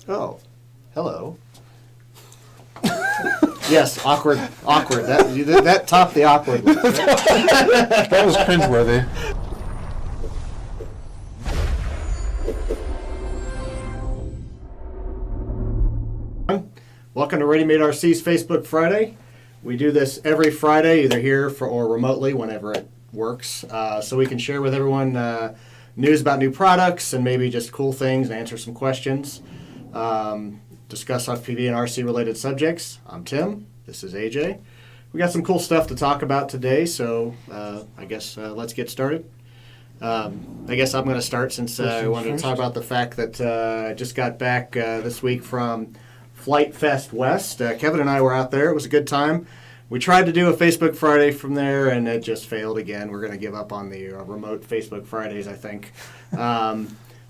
Oh, hello. Yes, awkward. That topped the awkward. That was cringeworthy. Welcome to Ready Made RC's Facebook Friday. We do this every Friday, either here or remotely, whenever it works, so we can share with everyone news about new products and maybe just cool things and answer some questions. Discuss FPV and RC related subjects. I'm Tim. This is AJ. We got some cool stuff to talk about today, so I guess let's get started. I guess I'm going to start since I wanted to talk about the fact that I just got back this week from Flight Fest West. Kevin and I were out there. It was a good time. We tried to do a Facebook Friday from there, and it just failed again. We're going to give up on the remote Facebook Fridays, I think.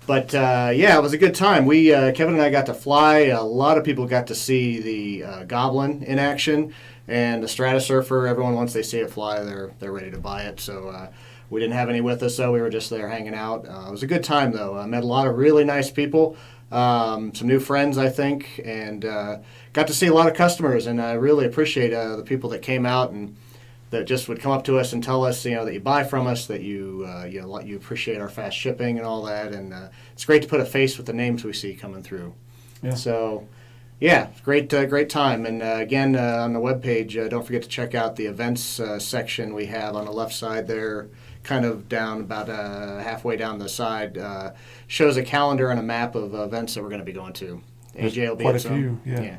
But yeah, it was a good time. We Kevin and I got to fly. A lot of people got to see the Goblin in action and the Stratosurfer. Everyone, once they see it fly, they're ready to buy it. So we didn't have any with us, so we were just there hanging out. It was a good time, though. I met a lot of really nice people. Some new friends, I think, and got to see a lot of customers, and I really appreciate the people that came out and that just would come up to us and tell us, that you buy from us, that you appreciate our fast shipping and all that, and it's great to put a face with the names we see coming through. Yeah. So, yeah, great time, and again on the webpage, don't forget to check out the events section we have on the left side there. Kind of down about halfway down the side, shows a calendar and a map of events that we're going to be going to. AJ will be quite at a some. few, yeah.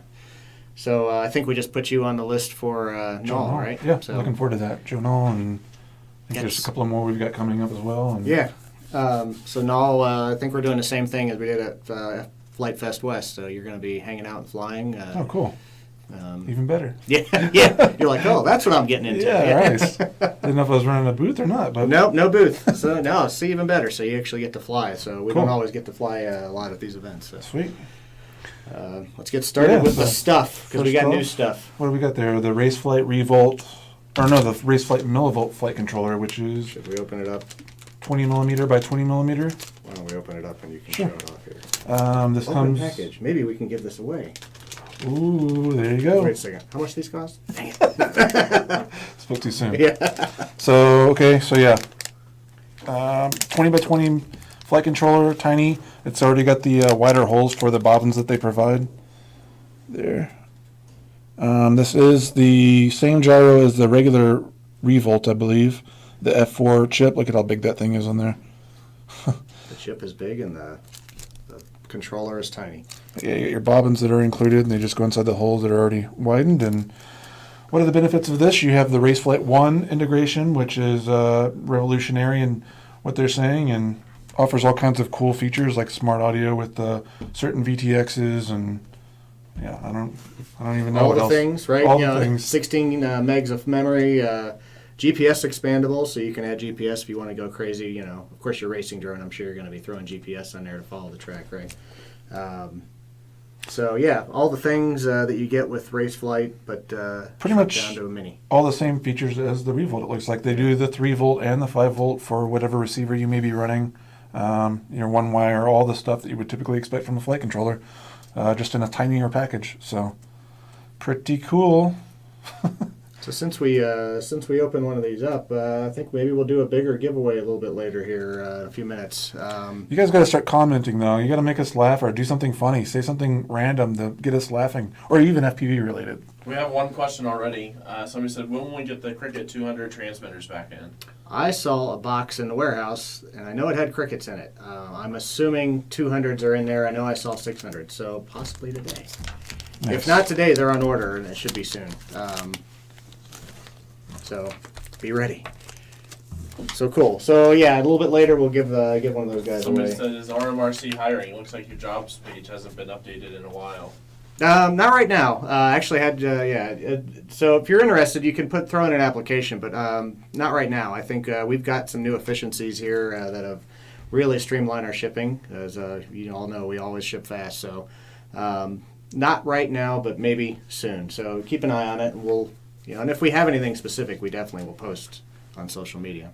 So I think we just put you on the list for Noel, right? Yeah, so, looking forward to that. Joe Noel, and I think there's a couple of more we've got coming up as well. And yeah. So Noel, I think we're doing the same thing as we did at Flight Fest West. So you're going to be hanging out and flying. Oh, cool. Even better. Yeah. You're like, oh, that's what I'm getting into. Yeah, nice. Didn't know if I was running a booth or not. But Nope, no booth. So no, see, even better. So you actually get to fly. So we Cool. don't always get to fly a lot at these events. So. Sweet. Let's get started with the stuff, because we got new stuff. What do we got there? The Raceflight Revolt, or no, the Raceflight Millivolt flight controller, which is... Should we open it up? 20 millimeter by 20 millimeter. Why don't we open it up and you can Sure. show it off here. This Open comes... package. Maybe we can give this away. Ooh, there you go. Wait a second. How much do these cost? Dang it. Spoke too soon. Yeah. So, okay, so yeah. 20 by 20 flight controller, tiny. It's already got the wider holes for the bobbins that they provide. There. This is the same gyro as the regular Revolt, I believe. The F4 chip. Look at how big that thing is on there. The chip is big and the controller is tiny. Yeah, you get your bobbins that are included, and they just go inside the holes that are already widened. And what are the benefits of this? You have the Raceflight 1 integration, which is revolutionary in what they're saying, and offers all kinds of cool features like smart audio with certain VTXs, and yeah, I don't even know all what the else. things, right? All the things. 16 megs of memory, GPS expandable, so you can add GPS if you want to go crazy. Of course, your racing drone, I'm sure you're going to be throwing GPS on there to follow the track, right? So yeah, all the things that you get with Raceflight, but pretty much down to a mini. All the same features as the Revolt. It looks like they do the 3 volt and the 5 volt for whatever receiver you may be running. Your one wire, all the stuff that you would typically expect from a flight controller, just in a tinier package. So pretty cool. So since we opened one of these up, I think maybe we'll do a bigger giveaway a little bit later here in a few minutes. You guys got to start commenting, though. You got to make us laugh or do something funny. Say something random to get us laughing, or even FPV related. We have one question already. Somebody said, when will we get the Cricket 200 transmitters back in? I saw a box in the warehouse, and I know it had Crickets in it. I'm assuming 200s are in there. I know I saw 600s, so possibly today. Nice. If not today, they're on order, and it should be soon. So be ready. So cool. So yeah, a little bit later we'll give one of those guys Somebody away. said, is RMRC hiring? It looks like your jobs page hasn't been updated in a while. Not right now. Actually had so if you're interested, you can throw in an application, but not right now. I think we've got some new efficiencies here that have really streamlined our shipping. As you all know, we always ship fast. So not right now, but maybe soon. So keep an eye on it, and we'll and if we have anything specific, we definitely will post on social media.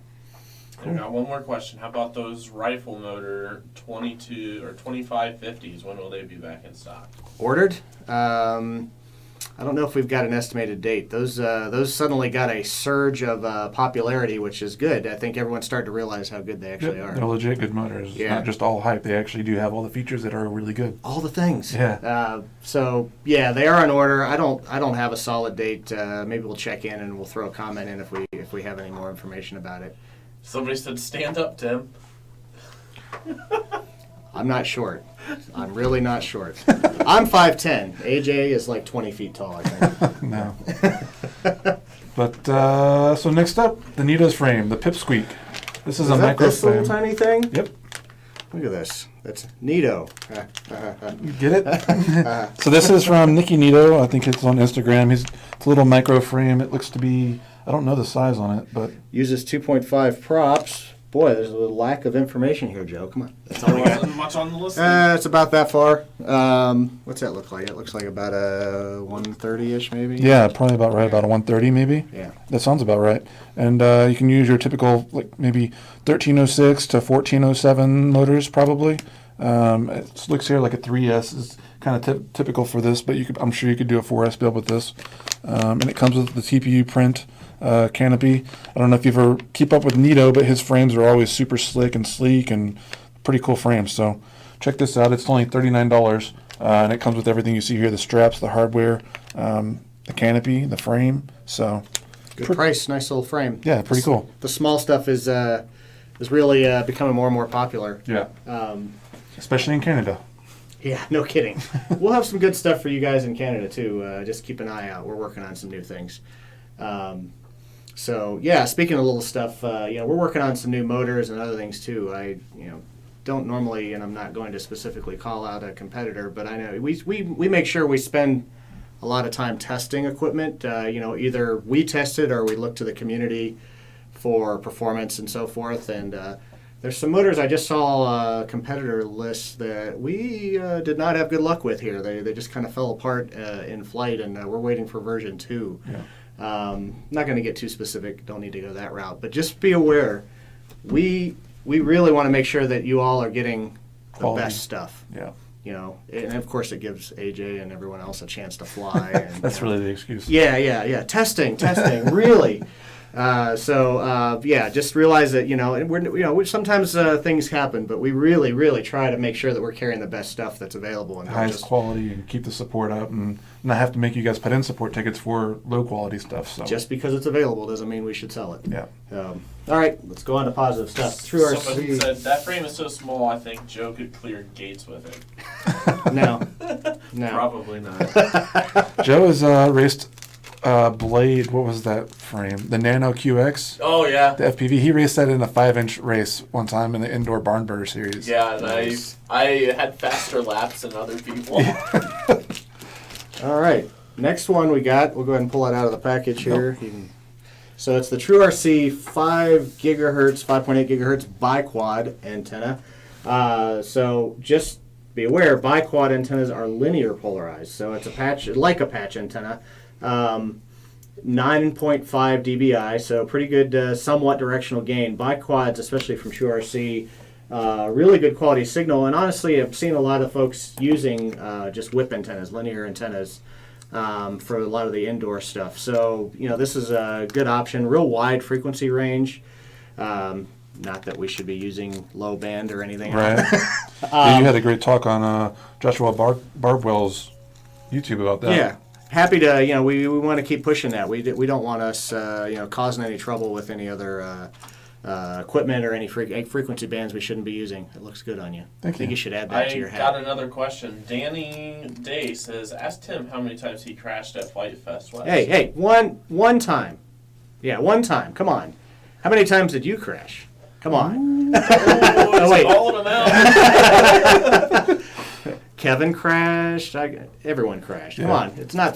And I got one more question. How about those rifle motor 22 or 2550s? When will they be back in stock? Ordered. I don't know if we've got an estimated date. Those suddenly got a surge of popularity, which is good. I think everyone's starting to realize how good they actually They're are. legit good motors. It's Yeah. not just all hype. They actually do have all the features that are really good. All the things. Yeah. So yeah, they are on order. I don't have a solid date. Maybe we'll check in and we'll throw a comment in if we have any more information about it. Somebody said, "Stand up, Tim." I'm not short. I'm really not short. I'm 5'10". AJ is like 20 feet tall, I think. No. But so next up, the Nito's frame, the Pipsqueak. This is a Is that micro this little frame. tiny thing? Yep. Look at this. That's Nito. You get it? So this is from Nicky Nito. I think it's on Instagram. It's a little micro frame. It looks to be, I don't know the size on it, but Uses 2.5 props. Boy, there's a lack of information here, Joe. Come on. That's all There we got. wasn't much on the list. It's about that far. What's that look like? It looks like about a 130-ish, maybe. yeah, probably about right, about a 130 maybe. Yeah. That sounds about right. And you can use your typical, like maybe 1306 to 1407 motors probably. It looks here like a 3S is kind of typical for this, but I'm sure you could do a 4S build with this. And it comes with the TPU print canopy. I don't know if you ever keep up with Nito, but his frames are always super slick and sleek and pretty cool frames. So check this out. It's only $39, and it comes with everything you see here: the straps, the hardware, the canopy, the frame. So Good price. Nice little frame. yeah, pretty cool. The small stuff is really becoming more and more popular. Yeah, especially in Canada. Yeah, no kidding. We'll have some good stuff for you guys in Canada too. Just keep an eye out. We're working on some new things. So yeah, speaking of little stuff, we're working on some new motors and other things too. I don't normally, and I'm not going to specifically call out a competitor, but I know we make sure we spend a lot of time testing equipment. Either we test it or we look to the community for performance and so forth. And there's some motors I just saw a competitor list that we did not have good luck with here. They just kind of fell apart in flight, and we're waiting for version 2. Yeah. Not going to get too specific. Don't need to go that route. But just be aware, we really want to make sure that you all are getting the Quality. best stuff. Yeah, And of course it gives AJ and everyone else a chance to fly. And, that's really the excuse. Yeah. Testing, really. Just realize that and we're sometimes things happen, but we really, really try to make sure that we're carrying the best stuff that's available and not Highest just quality and keep the support up and not have to make you guys put in support tickets for low quality stuff. So just because it's available doesn't mean we should sell it. yeah, All right, let's go on to positive stuff. True Somebody RC. said that frame is so small. I think Joe could clear gates with it. No. Probably not. Joe has raced Blade. What was that frame? The Nano QX. Oh yeah. The FPV. He raced that in a 5-inch race one time in the indoor barn burner series. Yeah, and Nice. I had faster laps than other people. All right. Next one we'll go ahead and pull it out of the package here. So it's the True RC 5 gigahertz, 5.8 gigahertz biquad antenna. So just be aware, biquad antennas are linear polarized. So it's a patch antenna. 9.5 dBi, so pretty good, somewhat directional gain. Biquads, especially from True RC, really good quality signal. And honestly, I've seen a lot of folks using just whip antennas, linear antennas, for a lot of the indoor stuff. So, this is a good option. Real wide frequency range. Not that we should be using low band or anything. Right. Yeah, you had a great talk on Joshua Barbwell's YouTube about that. Yeah. Happy to, we want to keep pushing that. We don't want us, causing any trouble with any other equipment or any frequency bands we shouldn't be using. It looks good on you. Thank I think you. you should add that to I your got hat. another question. Danny Day says, ask Tim how many times he crashed at Flight Fest West. Hey, one time. Yeah, one time. Come on. How many times did you crash? Come on. Oh, wait. calling him out. Kevin crashed. Everyone crashed. Come Yeah. on.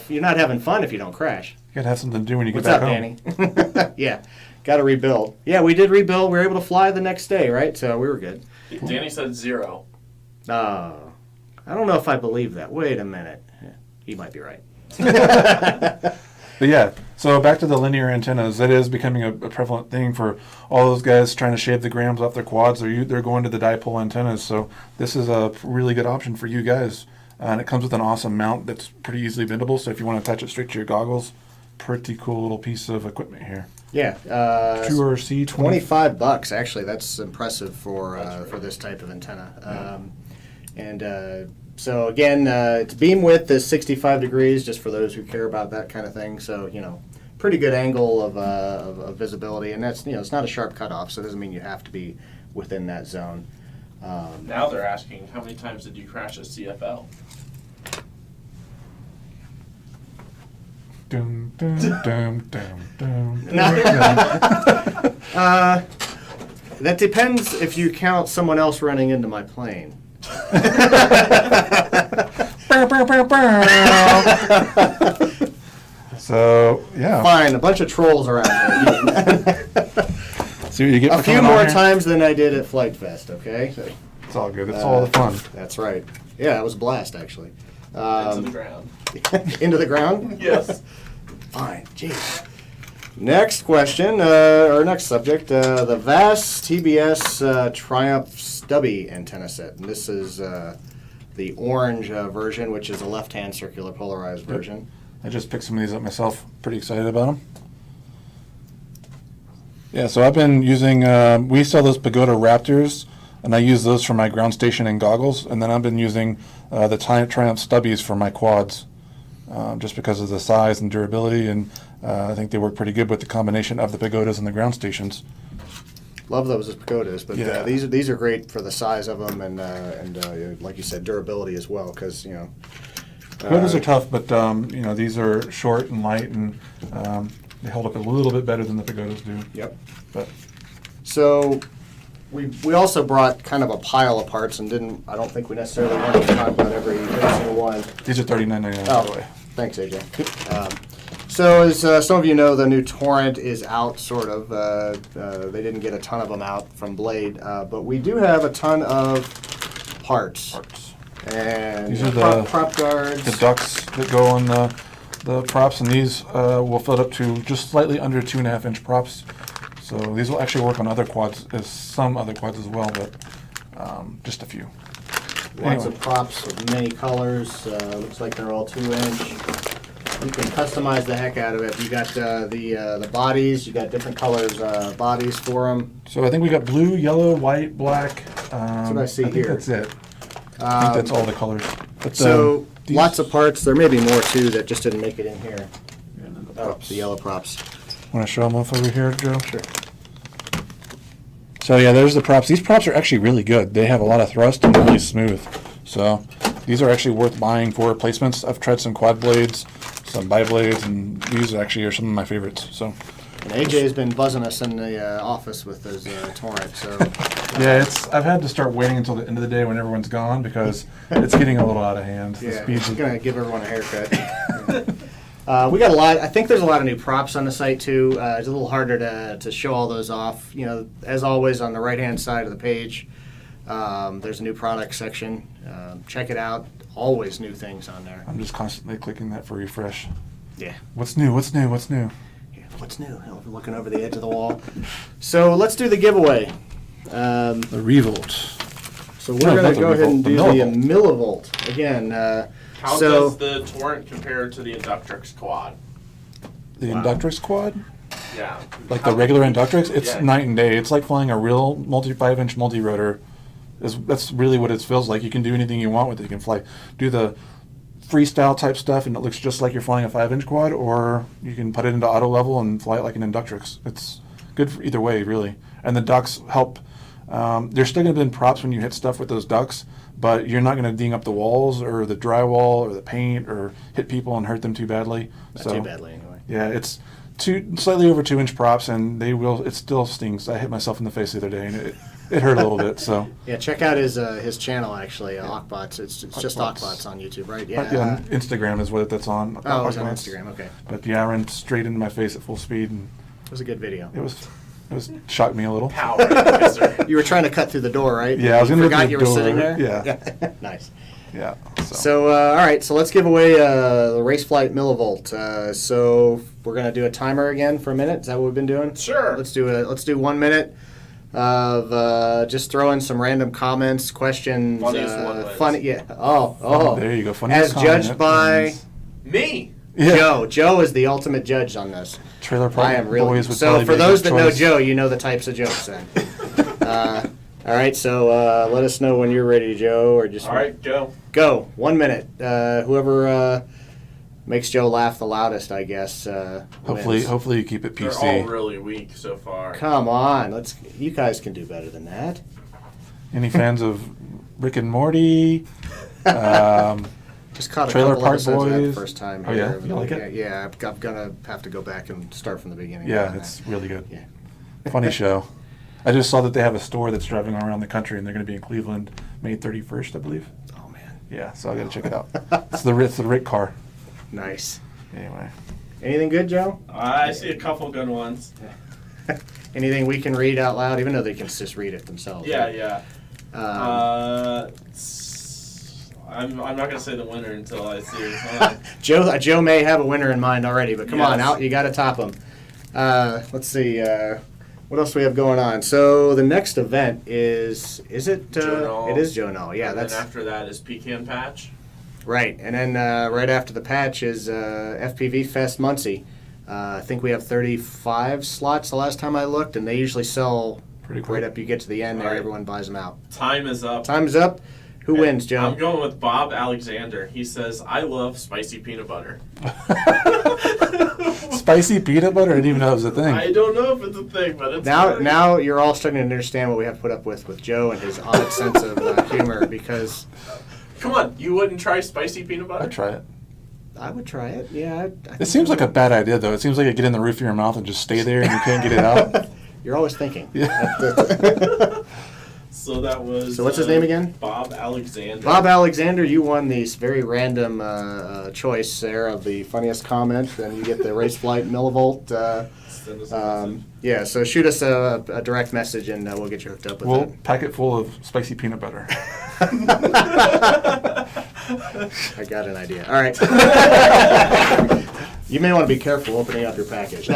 You're not having fun if you don't crash. You gotta have something to do when you get What's back up, home. Danny? Yeah. Got to rebuild. Yeah, we did rebuild. We were able to fly the next day, right? So we were good. Danny said 0. I don't know if I believe that. Wait a minute. He might be right. But yeah, so back to the linear antennas. That is becoming a prevalent thing for all those guys trying to shave the grams off their quads. They're going to the dipole antennas. So this is a really good option for you guys. And it comes with an awesome mount that's pretty easily bendable. So if you want to attach it straight to your goggles, pretty cool little piece of equipment here. Yeah. Truer C20. $25 actually. That's impressive for this type of antenna. So again, its beam width is 65 degrees, just for those who care about that kind of thing. So pretty good angle of visibility, and that's it's not a sharp cutoff, so it doesn't mean you have to be within that zone. Now they're asking, how many times did you crash a CFL? Dum, dum, dum, dum, dum, That depends if you count someone else running into my plane. So yeah, Fine, a bunch of trolls around here. see what you get. A for few coming on more here? times than I did at Flight Fest, okay? It's all good. It's all the fun. That's right. Yeah, it was a blast, actually. Into the ground. Into the ground? Yes. Fine, jeez. Next question, or next subject, the VAS TBS Triumph Stubby antenna set. And this is the orange version, which is a left-hand circular polarized version. I just picked some of these up myself. Pretty excited about them. Yeah, so I've been using, we sell those Pagoda Raptors, and I use those for my ground station and goggles, and then I've been using the Triumph Stubbies for my quads, just because of the size and durability, and I think they work pretty good with the combination of the Pagodas and the ground stations. Love those as pagodas, but Yeah. these are great for the size of them and like you said, durability as well, because Pagodas are tough, but these are short and light, and they hold up a little bit better than the Pagodas do. Yep. But So we also brought kind of a pile of parts and I don't think we necessarily wanted to talk about every single one. these are $39.99 by the Oh, way. thanks, AJ. So as some of you know, the new Torrent is out, sort of. They didn't get a ton of them out from Blade, but we do have a ton of parts. And These are the- prop guards. The ducts that go on the props, and these will fit up to just slightly under 2.5-inch props. So these will actually work on other quads, some other quads as well, but just a few. Lots Anyway. of props of many colors. Looks like they're all 2-inch. You can customize the heck out of it. You got the bodies. You got different colors bodies for them. So I think we got blue, yellow, white, black. That's what I see think here. that's it. I think that's all the colors. But, So these- lots of parts. There may be more too that just didn't make it in here. And then the Oh, props. the yellow props. Want to show them off over here, Joe? Sure. So yeah, there's the props. These props are actually really good. They have a lot of thrust and really smooth. So these are actually worth buying for replacements. I've tried some quad blades, some bi blades, and these actually are some of my favorites. So And AJ's been buzzing us in the office with his Torrent. So yeah, I've had to start waiting until the end of the day when everyone's gone because it's getting a little out of hand. The yeah, speeds he's gonna give everyone a haircut. We got a lot. I think there's a lot of new props on the site too. It's a little harder to show all those off. As always, on the right-hand side of the page, there's a new product section. Check it out. Always new things on there. I'm just constantly clicking that for refresh. Yeah. What's new? What's new? What's new? Yeah, what's new? Looking over the edge of the wall. So let's do the giveaway. The Revolt. So we're No, going not to the go ahead and do Revolt, the the millivolt again. How So- does the Torrent compare to the Inductrix Quad? The Wow. Inductrix quad? Yeah. Like How- the regular Inductrix? It's Yeah. night and day. It's like flying a real 5-inch multi-rotor. That's really what it feels like. You can do anything you want with it. You can do the freestyle type stuff, and it looks just like you're flying a 5-inch quad, or you can put it into auto level and fly it like an Inductrix. It's good for either way, really. And the ducts help. There's still going to be props when you hit stuff with those ducts, but you're not going to ding up the walls or the drywall or the paint or hit people and hurt them too badly. Not too badly, anyway. Yeah, it's slightly over 2-inch props, and it still stings. I hit myself in the face the other day, and it hurt a little bit. So Yeah, check out his channel actually, Ockbots. It's just Ockbots. Ockbots on YouTube, right? yeah, Instagram is what that's on. Oh, it's on Instagram. Okay, But yeah, I ran straight into my face at full speed, and it was a good video. it was shocked me a little. Power. Yes, sir. You were trying to cut through the door, right? Yeah, I was You gonna go forgot through you the were sitting door. there. Yeah. Nice. Yeah. So, all right, so let's give away the Race Flight Millivolt. So we're gonna do a timer again for a minute. Is that what we've been doing? Sure. Let's do 1 minute of just throw in some random comments, questions. Funniest one wins. Funny, yeah. Oh. There you go. Funny As judged by Me. yeah. Joe. Joe is the ultimate judge on this. Trailer Park I am really. Boys would So probably for be a those good that know choice. Joe, you know the types of jokes then. All right, so let us know when you're ready, Joe, or just All right, go. go. 1 minute. Whoever makes Joe laugh the loudest, I guess. Hopefully, wins. hopefully you keep it They're all PC. really weak so far. Come on, You guys can do better than that. Any fans of Rick and Morty? Just caught a Trailer couple Park episodes of that the Boys. first time. Oh, yeah? here. You like it? Yeah, I'm gonna have to go back and start from the beginning. Yeah, on it's that. really good. Yeah. Funny show. I just saw that they have a store that's driving around the country, and they're going to be in Cleveland May 31st, I believe. Oh man, Yeah, so I got to check it out. It's the Rick car. nice. Anyway, Anything good, Joe? I see a couple good ones. Anything we can read out loud, even though they can just read it themselves. Yeah, right? yeah. Um, I'm not gonna say the winner until I see it. Hold on. Joe may have a winner in mind already, but come on Yes. out. You got to top them. Let's see. What else do we have going on? So the next event is it? Joe Knoll. It is Joe Knoll. Yeah, And that's then after that is Pecan Patch. right. And then right after the patch is FPV Fest Muncie. I think we have 35 slots the last time I looked, and they usually sell pretty right quick. up. You get to the end there, Right. everyone buys them out. Time is up. Time's up. Who wins, Joe? I'm going with Bob Alexander. He says, I love spicy peanut butter. Spicy peanut butter? I didn't even know it was a thing. I don't know if it's a thing, but it's Now, funny. now you're all starting to understand what we have to put up with Joe and his odd sense of humor. Because Come on, you wouldn't try spicy peanut butter? I'd try it. I would try it. Yeah. I It seems like a bad idea, though. It seems like you get in the roof of your mouth and just stay there and you can't get it out. You're always thinking. Yeah. So that was. So what's his name again? Bob Alexander. Bob Alexander, you won this very random choice there of the funniest comment, and you get the Race Flight Millivolt. Send us a message. Yeah, so shoot us a direct message, and we'll get you hooked up with Well, it. pack it full of spicy peanut butter. I got an idea. All right. You may want to be careful opening up your package.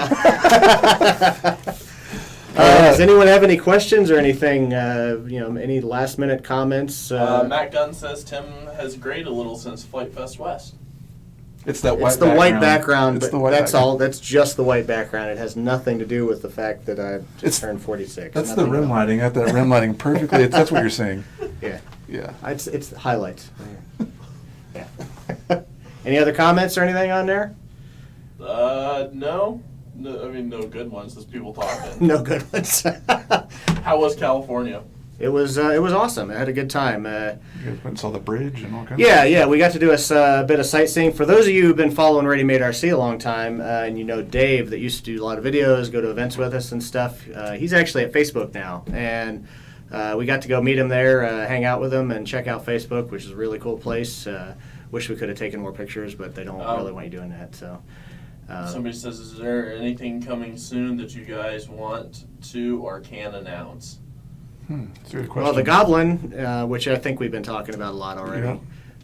Does anyone have any questions or anything? Any last minute comments? Matt Gunn says Tim has grayed a little since Flight Fest West. It's that white It's the white background, It's but the white that's background. all. That's just the white background. It has nothing to do with the fact that I It's- just turned 46. That's the Nothing rim at all. lighting. Got that rim lighting perfectly. That's what you're saying. Yeah, Yeah. it's highlights. Yeah. Any other comments or anything on there? No. No, I mean, no good ones. There's people talking. No good ones. How was California? It was awesome. I had a good time. You guys went and saw the bridge and all kinds Yeah, we got to do a bit of sightseeing. For those of you who've been following Ready Made RC a long time, and you know Dave that used to do a lot of videos, go to events with us and stuff, he's actually at Facebook now. And we got to go meet him there, hang out with him, and check out Facebook, which is a really cool place. Wish we could have taken more pictures, but they don't really want you doing that. So. Somebody says, is there anything coming soon that you guys want to or can announce? That's a good question. Well, the Goblin, which I think we've been talking about a lot already.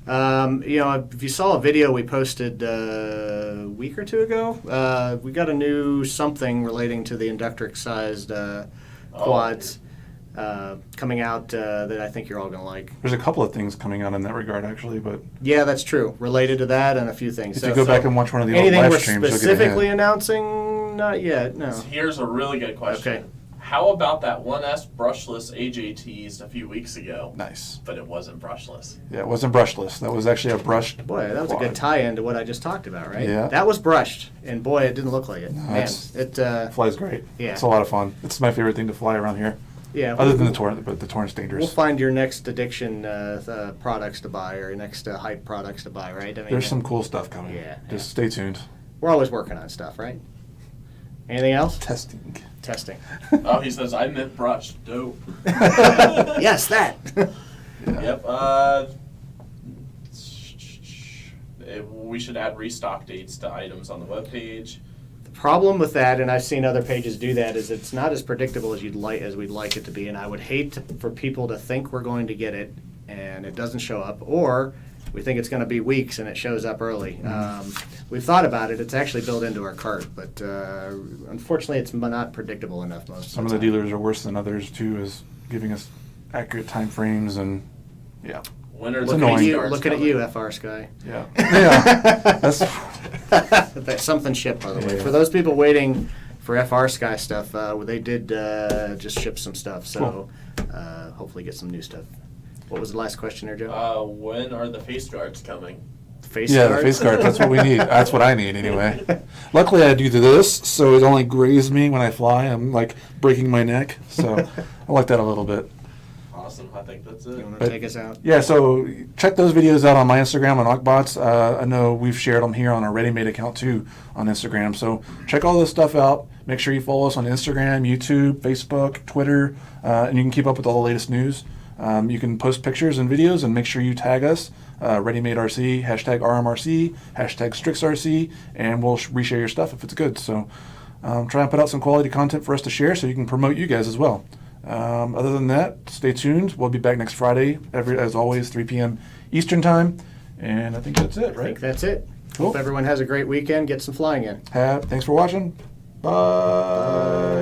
If you saw a video we posted a week or two ago, we got a new something relating to the Inductrix-sized quads coming out that I think you're all going to like. There's a couple of things coming out in that regard, actually, but Yeah, that's true. Related to that and a few things. if you go back and watch one of the old anything live we're streams, you'll get a specifically hint. announcing, not yet. No. Here's a really good question. Okay. How about that 1S brushless AJ teased a few weeks ago, Nice. but it wasn't brushless? Yeah, it wasn't brushless. That was actually a brushed. Boy, that was a quad. good tie-in to what I just talked about, right? Yeah. That was brushed, and boy, it didn't look like it. Man, it's- it. Flies great. Yeah. It's a lot of fun. It's my favorite thing to fly around here. Yeah. Other than the torrent, but the torrent's dangerous. We'll find your next addiction products to buy, or your next hype products to buy, right? I mean, There's some cool stuff coming. Yeah, Just stay tuned. We're always working on stuff, right? Anything else? Testing. Testing. Oh, he says, I meant brushed. Dope. Yes, that. Yep. We should add restock dates to items on the webpage. The problem with that, and I've seen other pages do that, is it's not as predictable as we'd like it to be, and I would hate for people to think we're going to get it and it doesn't show up, or we think it's going to be weeks, and it shows up early. We've thought about it. It's actually built into our cart, but unfortunately, it's not predictable enough most Some of of the the time. dealers are worse than others too, is giving us accurate time frames and yeah. When are It's the Looking at annoying. you, restarts looking at coming? you, FR Sky. Yeah. Yeah. That's That's something shipped, by the way. Yeah. For those people waiting for FR Sky stuff, they did just ship some stuff, so hopefully get some new stuff. What was the last question there, Joe? When are the face guards coming? Face yeah, guards? the face guard. That's what we need. That's what I need anyway. Luckily, I do this, so it only grazes me when I fly. I'm like breaking my neck, so I like that a little bit. Awesome. I think that's You it. want to But- take us out? Yeah, so check those videos out on my Instagram on Ockbots. I know we've shared them here on our Ready Made account too on Instagram. So check all this stuff out. Make sure you follow us on Instagram, YouTube, Facebook, Twitter, and you can keep up with all the latest news. You can post pictures and videos, and make sure you tag us, Ready Made RC, hashtag RMRC, hashtag StrixRC, and we'll reshare your stuff if it's good. So try and put out some quality content for us to share so you can promote you guys as well. Other than that, stay tuned. We'll be back next Friday, as always, 3 p.m. Eastern Time. And I think that's it, I right? think that's it. Cool. Hope everyone has a great weekend. Get some flying in. Thanks for watching. Bye.